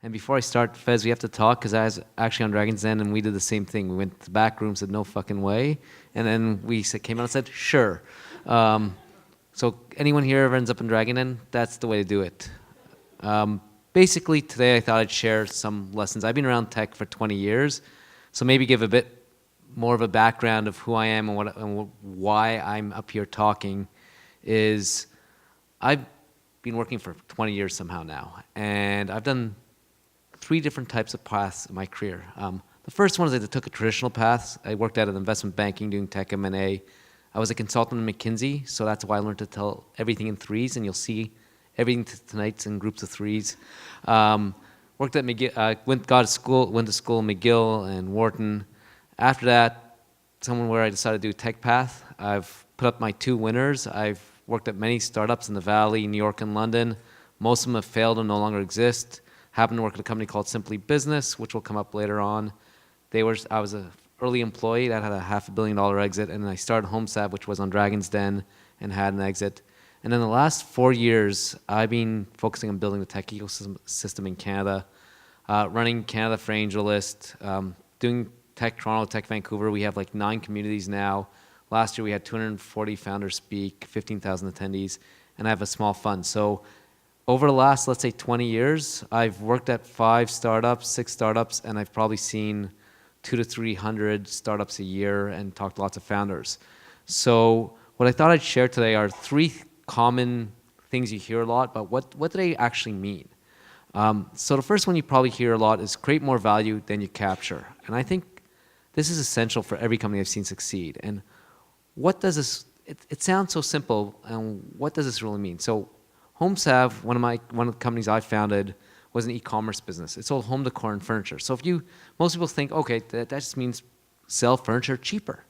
And before I start, Fez, we have to talk because I was actually on Dragon's Den and we did the same thing. We went to the back room, said no fucking way, and then came out and said sure. So anyone here ever ends up in Dragon Den, that's the way to do it. Basically, today I thought I'd share some lessons. I've been around tech for 20 years, so maybe give a bit more of a background of who I am and why I'm up here talking. Is I've been working for 20 years somehow now, and I've done 3 different types of paths in my career. The first one is I took a traditional path. I worked out at investment banking doing tech M&A. I was a consultant at McKinsey, so that's why I learned to tell everything in threes, and you'll see everything tonight's in groups of threes. Worked at McGill, went to school in McGill and Wharton. After that, somewhere where I decided to do tech path. I've put up my 2 winners. I've worked at many startups in the Valley, New York, and London. Most of them have failed and no longer exist. Happened to work at a company called Simply Business, which will come up later on. I was an early employee that had a $500 million exit, and then I started HomeSab, which was on Dragon's Den, and had an exit. And in the last 4 years, I've been focusing on building the tech ecosystem in Canada, running Canada for AngelList, doing Tech Toronto, Tech Vancouver. We have like 9 communities now. Last year we had 240 founders speak, 15,000 attendees, and I have a small fund. So over the last, let's say 20 years, I've worked at 5 startups, 6 startups, and I've probably seen 200 to 300 startups a year and talked to lots of founders. So what I thought I'd share today are 3 common things you hear a lot, but what do they actually mean? So the first one you probably hear a lot is create more value than you capture. And I think this is essential for every company I've seen succeed. And what does this, it sounds so simple, and what does this really mean? So HomeSav, one of the companies I founded, was an e-commerce business. It sold home decor and furniture. So most people think, okay, that just means sell furniture cheaper.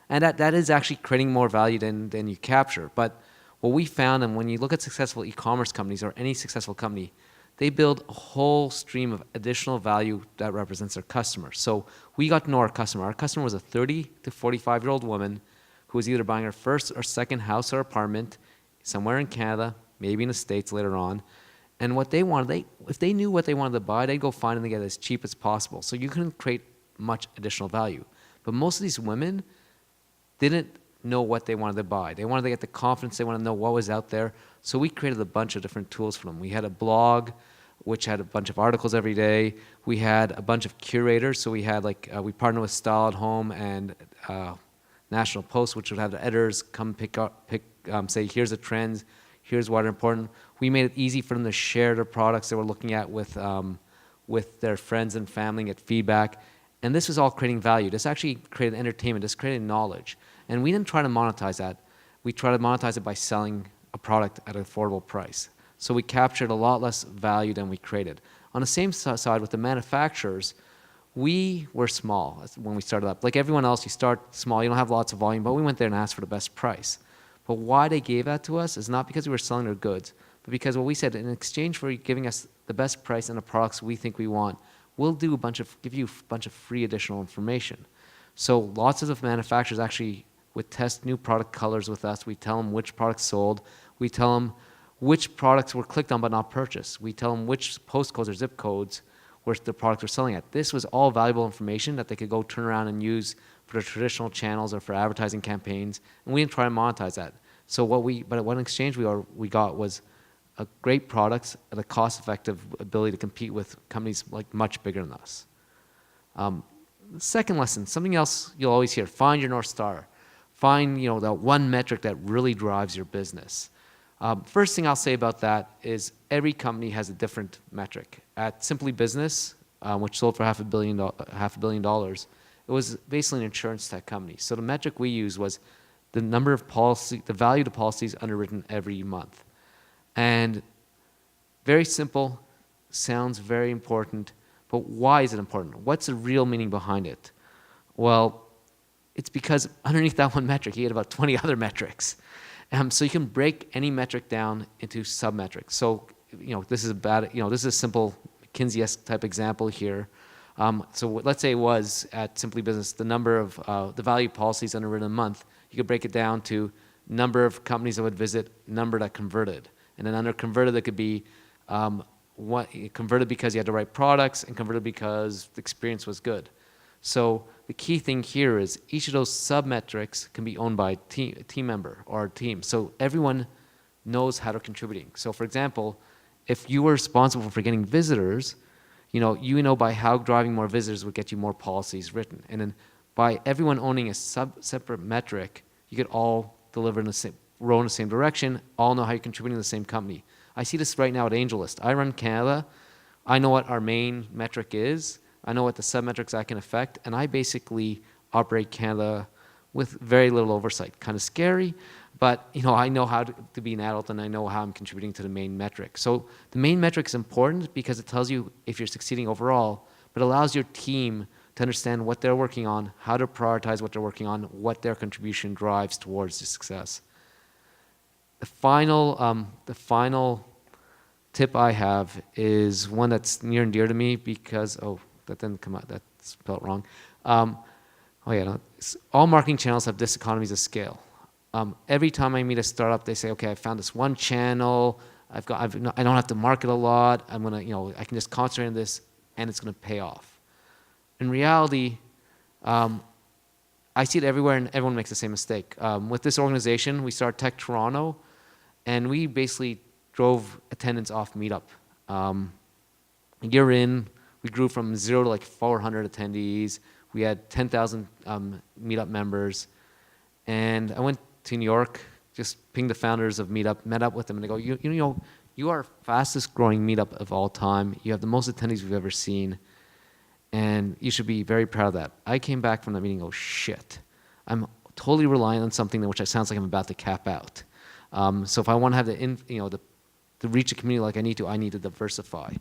And that is actually creating more value than you capture. But what we found, and when you look at successful e-commerce companies or any successful company, they build a whole stream of additional value that represents their customer. So we got to know our customer. Our customer was a 30 to 45-year-old woman who was either buying her first or second house or apartment somewhere in Canada, maybe in the States later on. And what they wanted, if they knew what they wanted to buy, they'd go find and get it as cheap as possible. So you couldn't create much additional value. But most of these women didn't know what they wanted to buy. They wanted to get the confidence. They wanted to know what was out there. So we created a bunch of different tools for them. We had a blog, which had a bunch of articles every day. We had a bunch of curators. So we had we partnered with Style at Home and National Post, which would have the editors come say, here's the trends, here's what are important. We made it easy for them to share their products they were looking at with their friends and family and get feedback. And this was all creating value. This actually created entertainment. This created knowledge. And we didn't try to monetize that. We tried to monetize it by selling a product at an affordable price. So we captured a lot less value than we created. On the same side with the manufacturers, we were small when we started up. Like everyone else, you start small, you don't have lots of volume, but we went there and asked for the best price. But why they gave that to us is not because we were selling their goods, but because what we said, in exchange for giving us the best price and the products we think we want, we'll give you a bunch of free additional information. So lots of the manufacturers actually would test new product colors with us. We tell them which products sold. We tell them which products were clicked on but not purchased. We tell them which postcodes or zip codes where the products were selling at. This was all valuable information that they could go turn around and use for their traditional channels or for advertising campaigns, and we didn't try to monetize that. So but in exchange we got was a great products at a cost-effective ability to compete with companies like much bigger than us. Second lesson, something else you'll always hear: find your North Star. Find that one metric that really drives your business. First thing I'll say about that is every company has a different metric. At Simply Business, which sold for $500 million, it was basically an insurance tech company. So the metric we used was the value of the policies underwritten every month. And very simple, sounds very important, but why is it important? What's the real meaning behind it? Well, it's because underneath that one metric, you had about 20 other metrics. So you can break any metric down into sub-metrics. So, this is a simple McKinsey-esque type example here. So let's say it was at Simply Business, the number of the value policies underwritten a month. You could break it down to number of companies that would visit, number that converted. And then under converted, there could be converted because you had the right products, and converted because the experience was good. So the key thing here is each of those sub-metrics can be owned by a team member or a team. So everyone knows how they're contributing. So for example, if you were responsible for getting visitors, you know by how driving more visitors would get you more policies written. And then by everyone owning a separate metric, you could all deliver in the same, row in the same direction, all know how you're contributing to the same company. I see this right now at AngelList. I run Canada. I know what our main metric is. I know what the sub-metrics I can affect, and I basically operate Canada with very little oversight. Kind of scary, but I know how to be an adult, and I know how I'm contributing to the main metric. So the main metric is important because it tells you if you're succeeding overall, but allows your team to understand what they're working on, how to prioritize what they're working on, what their contribution drives towards the success. The final tip I have is one that's near and dear to me because, that didn't come out, that's spelled wrong. All marketing channels have diseconomies of scale. Every time I meet a startup, they say, okay, I found this one channel, I don't have to market a lot, I can just concentrate on this, and it's gonna pay off. In reality, I see it everywhere, and everyone makes the same mistake. With this organization, we started Tech Toronto, and we basically drove attendance off Meetup. A year in, we grew from 0 to like 400 attendees. We had 10,000 Meetup members. And I went to New York, just pinged the founders of Meetup, met up with them, and they go, you are fastest growing Meetup of all time. You have the most attendees we've ever seen. And you should be very proud of that. I came back from that meeting and go, shit. I'm totally relying on something which sounds like I'm about to cap out. So if I want to have to reach a community like I need to diversify.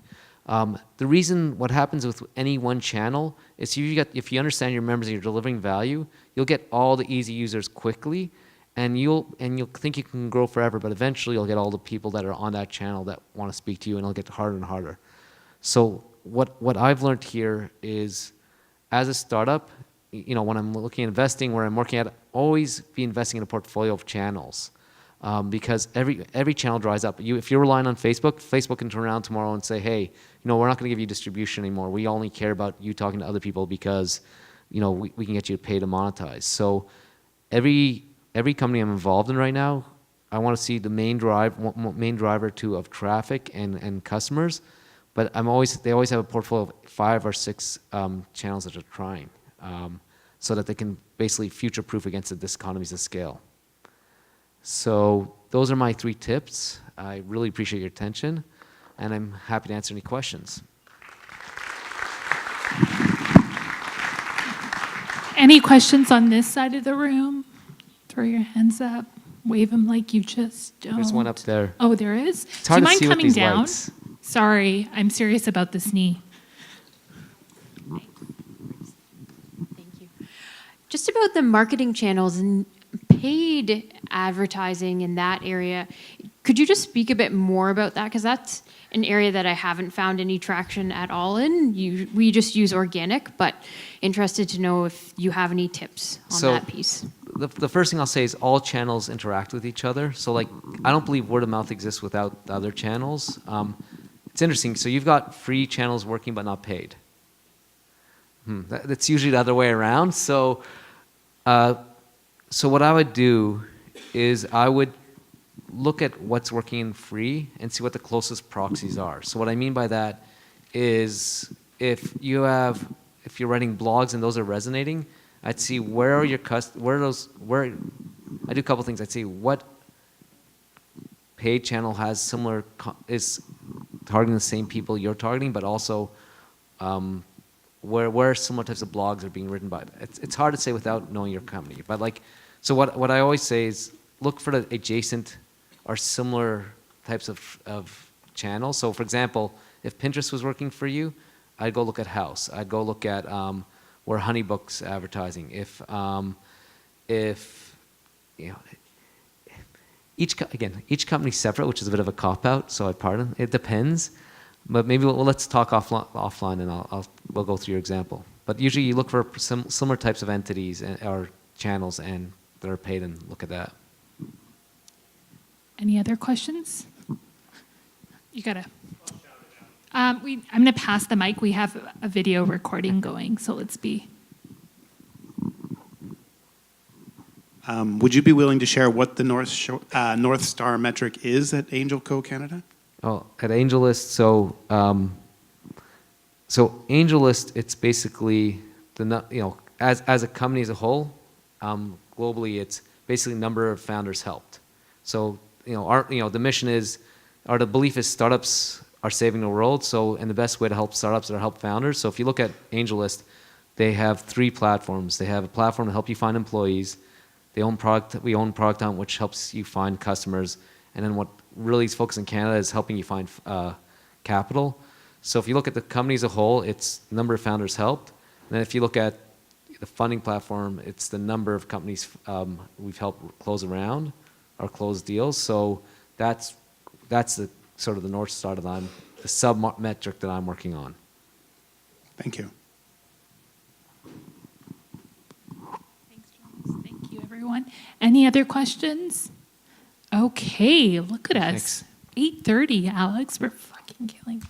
The reason what happens with any one channel is if you understand your members and you're delivering value, you'll get all the easy users quickly, and you'll think you can grow forever, but eventually you'll get all the people that are on that channel that want to speak to you, and it'll get harder and harder. So what I've learned here is, as a startup, when I'm looking at investing, where I'm working at, always be investing in a portfolio of channels. Because every channel dries up. If you're relying on Facebook can turn around tomorrow and say, hey, we're not going to give you distribution anymore. We only care about you talking to other people because, we can get you to pay to monetize. So every company I'm involved in right now, I want to see the main driver of traffic and customers. But they always have a portfolio of 5 or 6 channels that they're trying, so that they can basically future-proof against the diseconomies of scale. So those are my 3 tips. I really appreciate your attention, and I'm happy to answer any questions. Any questions on this side of the room? Throw your hands up. Wave them like you just don't. There's one up there. Oh, there is? It's hard Do you to mind see coming with these down? lights. Sorry, I'm serious about this knee. Thank you. Just about the marketing channels and paid advertising in that area, could you just speak a bit more about that? Because that's an area that I haven't found any traction at all in. We just use organic, but interested to know if you have any tips on that piece. The first thing I'll say is all channels interact with each other. So I don't believe word of mouth exists without the other channels. It's interesting. So you've got free channels working but not paid. That's usually the other way around. So what I would do is I would look at what's working in free and see what the closest proxies are. So what I mean by that is if you're writing blogs and those are resonating, I'd see where are your I do a couple things. I'd see what paid channel is targeting the same people you're targeting, but also where similar types of blogs are being written by. It's hard to say without knowing your company. But so what I always say is look for the adjacent or similar types of channels. So for example, if Pinterest was working for you, I'd go look at House. I'd go look at where Honeybook's advertising. Each company's separate, which is a bit of a cop-out, so I pardon. It depends. But maybe let's talk offline, and we'll go through your example. But usually you look for similar types of entities or channels and that are paid, and look at that. Any other questions? You gotta. I'm going to pass the mic. We have a video recording going, so let's be. Would you be willing to share what the North Star metric is at AngelCo Canada? Oh, at AngelList, so AngelList, it's basically as a company as a whole, globally, it's basically number of founders helped. So the mission is, or the belief is, startups are saving the world. So, and the best way to help startups are help founders. So if you look at AngelList, they have 3 platforms. They have a platform to help you find employees. We own product on which helps you find customers. And then what really is focused in Canada is helping you find capital. So if you look at the company as a whole, it's the number of founders helped. And then if you look at the funding platform, it's the number of companies we've helped close around or close deals. So that's the sort of the North Star the sub-metric that I'm working on. Thank you. Thanks, Charles. Thank you, everyone. Any other questions? Okay, look at us. Thanks. 8:30, Alex. We're fucking killing.